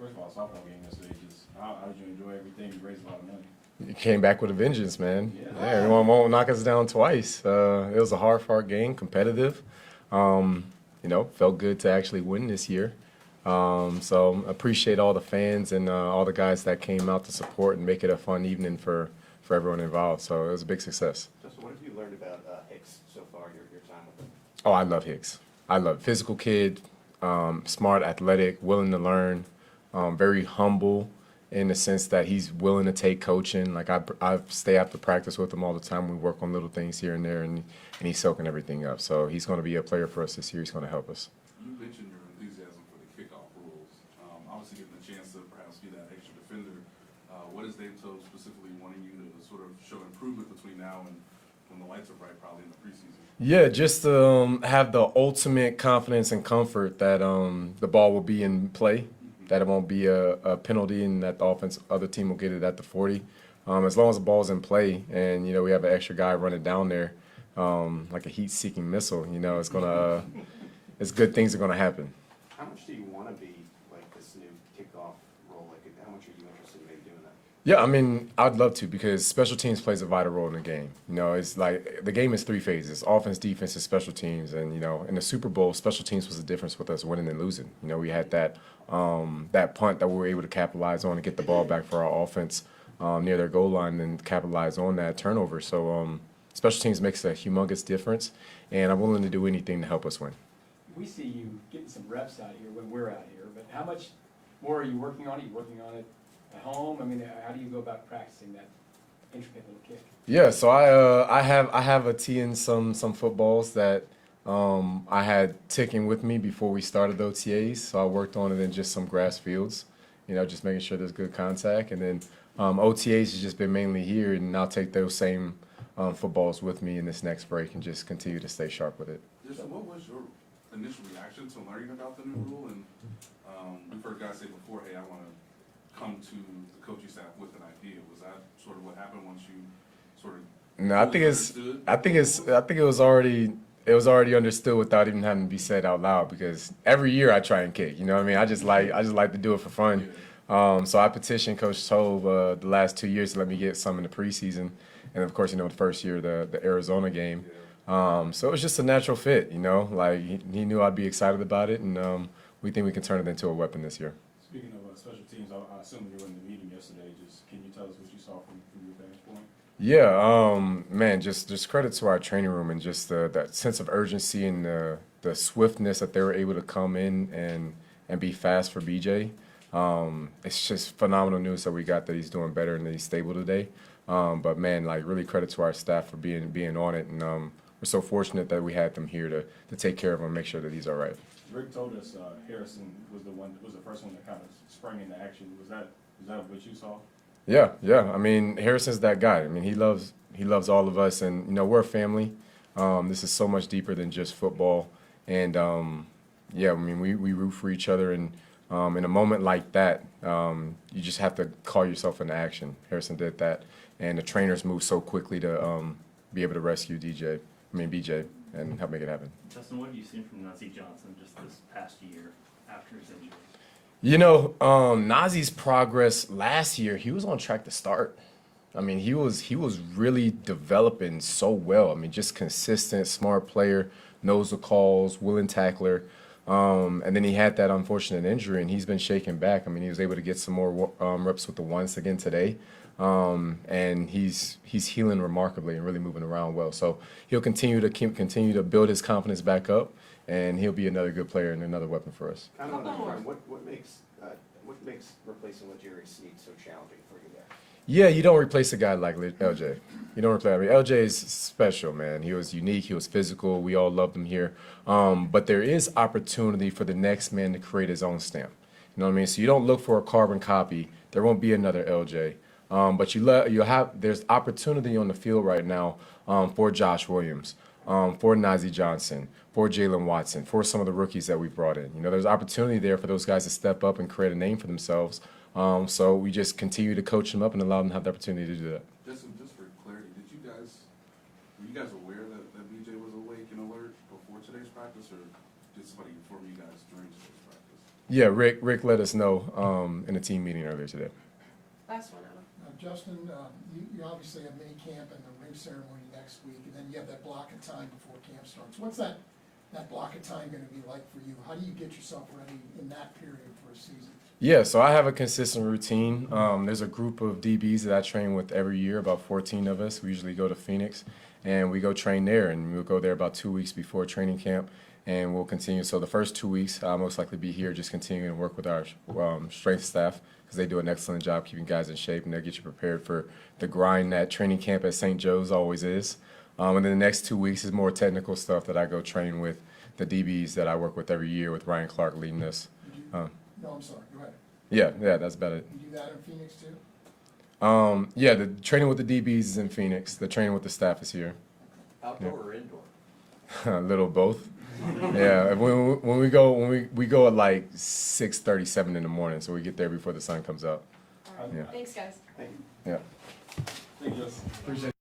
First of all, softball game yesterday. Just how did you enjoy everything? You raised a lot of money. You came back with a vengeance, man. Yeah. Everyone won't knock us down twice. It was a hard-fought game, competitive. Felt good to actually win this year. So appreciate all the fans and all the guys that came out to support and make it a fun evening for everyone involved. So it was a big success. Justin, what have you learned about Hicks so far, your time with him? Oh, I love Hicks. I love physical kid, smart, athletic, willing to learn, very humble in the sense that he's willing to take coaching. Like I stay after practice with him all the time. We work on little things here and there, and he's soaking everything up. So he's going to be a player for us this year. He's going to help us. You mentioned your enthusiasm for the kickoff rules. Obviously, getting the chance to perhaps be that extra defender. What is Dave Toad specifically wanting you to sort of show improvement between now and when the lights are bright, probably in the preseason? Yeah, just to have the ultimate confidence and comfort that the ball will be in play, that it won't be a penalty, and that the other team will get it at the 40. As long as the ball's in play, and we have an extra guy running down there, like a heat-seeking missile. It's good things are gonna happen. How much do you want to be like this new kickoff role? Like, how much are you interested in maybe doing that? Yeah, I mean, I'd love to because special teams plays a vital role in the game. It's like the game is three phases: offense, defense, and special teams. And in the Super Bowl, special teams was the difference with us winning and losing. We had that punt that we were able to capitalize on and get the ball back for our offense near their goal line and capitalize on that turnover. So special teams makes a humongous difference, and I'm willing to do anything to help us win. We see you getting some reps out here when we're out here, but how much more are you working on it? Are you working on it at home? I mean, how do you go about practicing that intricate little kick? Yeah, so I have a tee in some footballs that I had ticking with me before we started the OTAs. So I worked on it in just some grass fields, just making sure there's good contact. And then OTAs has just been mainly here, and I'll take those same footballs with me in this next break and just continue to stay sharp with it. Justin, what was your initial reaction to learning about the new rule? And we've heard guys say before, hey, I want to come to the coaching staff with an idea. Was that sort of what happened once you sort of No, I think it was already understood without even having to be said out loud, because every year I try and kick. You know what I mean? I just like to do it for fun. So I petitioned Coach Tove the last 2 years to let me get some in the preseason, and of course, the first year the Arizona game. So it was just a natural fit. Like he knew I'd be excited about it, and we think we can turn it into a weapon this year. Speaking of special teams, I assume you were in the meeting yesterday. Just can you tell us what you saw from your vantage point? Yeah, man, just credit to our training room and just that sense of urgency and the swiftness that they were able to come in and be fast for BJ. It's just phenomenal news that we got that he's doing better and that he's stable today. But man, like really credit to our staff for being on it, and we're so fortunate that we had them here to take care of him and make sure that he's all right. Rick told us Harrison was the first one that kind of sprang into action. Is that what you saw? Yeah. I mean, Harrison's that guy. I mean, he loves all of us, and we're a family. This is so much deeper than just football, and yeah, I mean, we root for each other, and in a moment like that, you just have to call yourself into action. Harrison did that, and the trainers moved so quickly to be able to rescue BJ, and help make it happen. Justin, what have you seen from Najee Johnson just this past year after his injury? Nazee's progress last year, he was on track to start. I mean, he was really developing so well. I mean, just consistent, smart player, knows the calls, willing tackler. And then he had that unfortunate injury, and he's been shaken back. I mean, he was able to get some more reps with the ones again today. And he's healing remarkably and really moving around well. So he'll continue to build his confidence back up, and he'll be another good player and another weapon for us. Kind of on that front, what makes replacing Legere Sneed so challenging for you there? Yeah, you don't replace a guy like LJ. You don't replace. I mean, LJ is special, man. He was unique. He was physical. We all loved him here. But there is opportunity for the next man to create his own stamp. You know what I mean? So you don't look for a carbon copy. There won't be another LJ. But there's opportunity on the field right now for Josh Williams, for Najee Johnson, for Jalen Watson, for some of the rookies that we brought in. There's opportunity there for those guys to step up and create a name for themselves. So we just continue to coach them up and allow them to have the opportunity to do that. Just for clarity, were you guys aware that BJ was awake and alert before today's practice, or did somebody inform you guys during today's practice? Yeah, Rick let us know in a team meeting earlier today. Last one, Adam. Justin, you obviously have mini camp and the ring ceremony next week, and then you have that block of time before camp starts. What's that block of time gonna be like for you? How do you get yourself ready in that period for a season? Yeah, so I have a consistent routine. There's a group of DBs that I train with every year, about 14 of us. We usually go to Phoenix, and we go train there, and we'll go there about 2 weeks before training camp, and we'll continue. So the first 2 weeks, I'll most likely be here just continuing to work with our strength staff because they do an excellent job keeping guys in shape, and they'll get you prepared for the grind that training camp at St. Joe's always is. And then the next 2 weeks is more technical stuff that I go train with the DBs that I work with every year with Ryan Clark leading us. No, I'm sorry, go ahead. Yeah, that's about it. You do that in Phoenix too? Yeah, the training with the DBs is in Phoenix. The training with the staff is here. Outdoor or indoor? A little both. Yeah, when we go at like 6:37 in the morning, so we get there before the sun comes up. All right, Yeah. thanks, guys. Thank you. Yeah. Thank you, Justin. Appreciate